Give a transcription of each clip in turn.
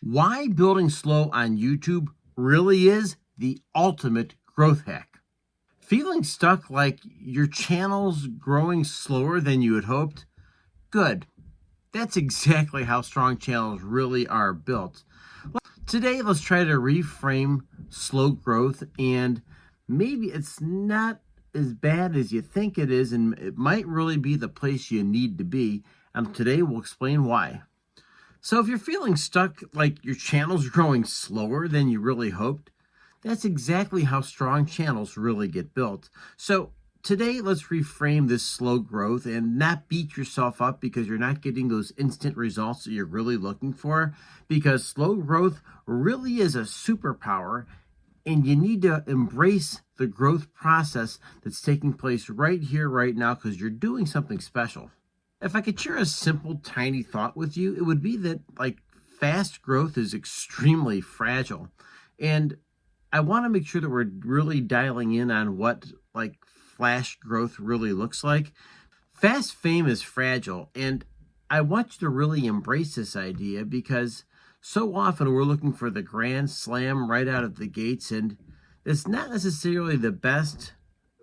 Why building slow on YouTube really is the ultimate growth hack. Feeling stuck like your channel's growing slower than you had hoped? Good. That's exactly how strong channels really are built. Today, let's try to reframe slow growth, and maybe it's not as bad as you think it is, and it might really be the place you need to be. And today, we'll explain why. So if you're feeling stuck like your channel's growing slower than you really hoped, that's exactly how strong channels really get built. So today, let's reframe this slow growth and not beat yourself up because you're not getting those instant results that you're really looking for, because slow growth really is a superpower, and you need to embrace the growth process that's taking place right here, right now, because you're doing something special. If I could share a simple, tiny thought with you, it would be that fast growth is extremely fragile. And I want to make sure that we're really dialing in on what flash growth really looks like. Fast fame is fragile, and I want you to really embrace this idea, because so often we're looking for the grand slam right out of the gates, and it's not necessarily the best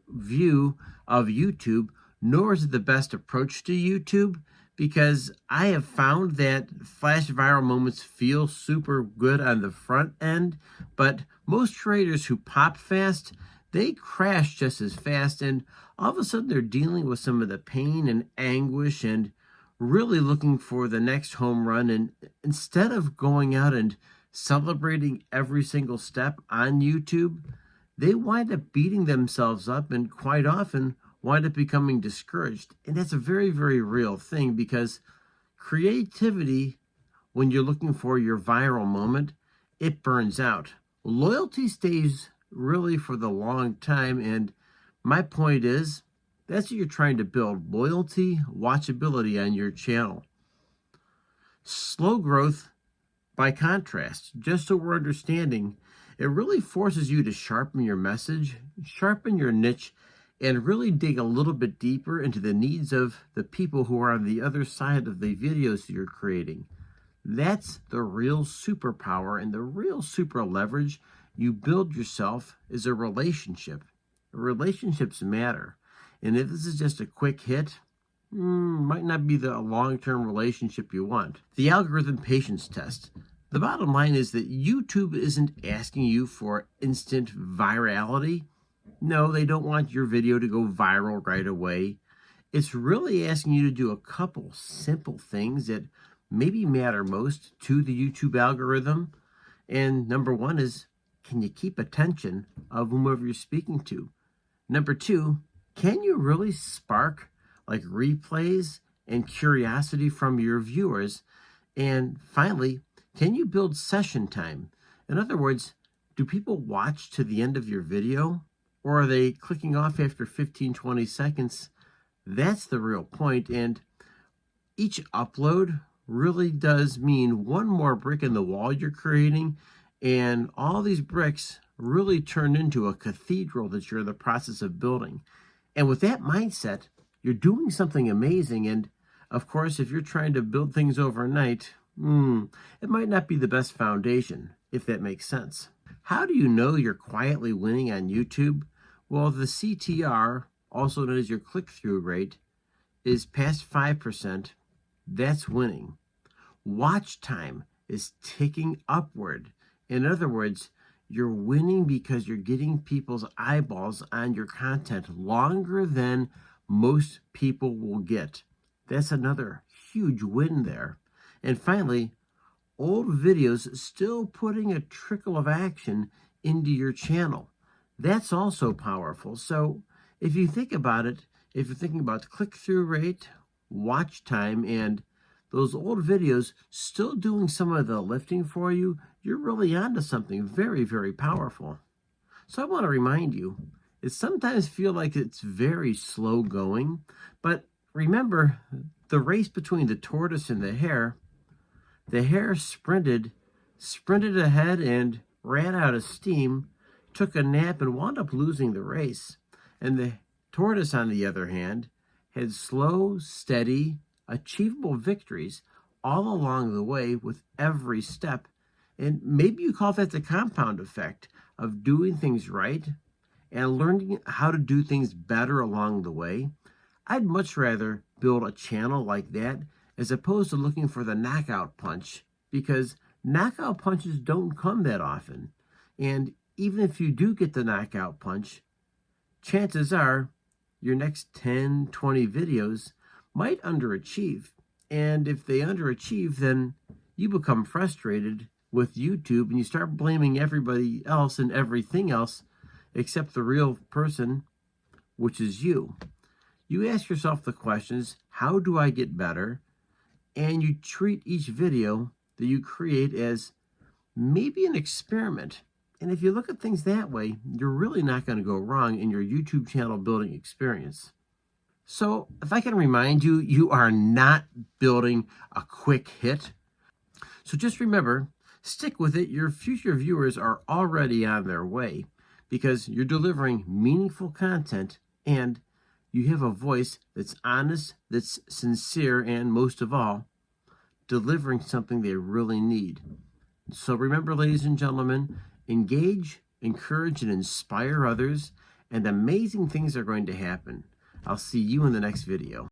view of YouTube, nor is it the best approach to YouTube, because I have found that flash viral moments feel super good on the front end, but most creators who pop fast, they crash just as fast, and all of a sudden they're dealing with some of the pain and anguish and really looking for the next home run. And instead of going out and celebrating every single step on YouTube, they wind up beating themselves up and quite often wind up becoming discouraged. And that's a very, very real thing, because creativity, when you're looking for your viral moment, it burns out. Loyalty stays really for the long time. And my point is, that's what you're trying to build: loyalty, watchability on your channel. Slow growth, by contrast, just so we're understanding, it really forces you to sharpen your message, sharpen your niche, and really dig a little bit deeper into the needs of the people who are on the other side of the videos you're creating. That's the real superpower, and the real super leverage you build yourself is a relationship. Relationships matter. And if this is just a quick hit, might not be the long-term relationship you want. The algorithm patience test. The bottom line is that YouTube isn't asking you for instant virality. No, they don't want your video to go viral right away. It's really asking you to do a couple simple things that maybe matter most to the YouTube algorithm. And number one is, can you keep attention of whomever you're speaking to? Number two, can you really spark replays and curiosity from your viewers? And finally, can you build session time? In other words, do people watch to the end of your video, or are they clicking off after 15, 20 seconds? That's the real point. And each upload really does mean one more brick in the wall you're creating, and all these bricks really turn into a cathedral that you're in the process of building. And with that mindset, you're doing something amazing. And of course, if you're trying to build things overnight, it might not be the best foundation, if that makes sense. How do you know you're quietly winning on YouTube? Well, the CTR, also known as your click-through rate, is past 5%. That's winning. Watch time is ticking upward. In other words, you're winning because you're getting people's eyeballs on your content longer than most people will get. That's another huge win there. And finally, old videos still putting a trickle of action into your channel. That's also powerful. So if you think about it, if you're thinking about click-through rate, watch time, and those old videos still doing some of the lifting for you, you're really onto something very, very powerful. So I want to remind you, it sometimes feels like it's very slow going, but remember the race between the tortoise and the hare sprinted ahead and ran out of steam, took a nap, and wound up losing the race. And the tortoise, on the other hand, had slow, steady, achievable victories all along the way with every step And maybe you call that the compound effect of doing things right and learning how to do things better along the way. I'd much rather build a channel like that as opposed to looking for the knockout punch, because knockout punches don't come that often. And even if you do get the knockout punch, chances are your next 10, 20 videos might underachieve. And if they underachieve, then you become frustrated with YouTube and you start blaming everybody else and everything else except the real person, which is you. You ask yourself the questions, how do I get better? And you treat each video that you create as maybe an experiment. And if you look at things that way, you're really not going to go wrong in your YouTube channel building experience. So if I can remind you, you are not building a quick hit. So just remember, stick with it. Your future viewers are already on their way because you're delivering meaningful content and you have a voice that's honest, that's sincere, and most of all, delivering something they really need. So remember, ladies and gentlemen, engage, encourage, and inspire others, and amazing things are going to happen. I'll see you in the next video.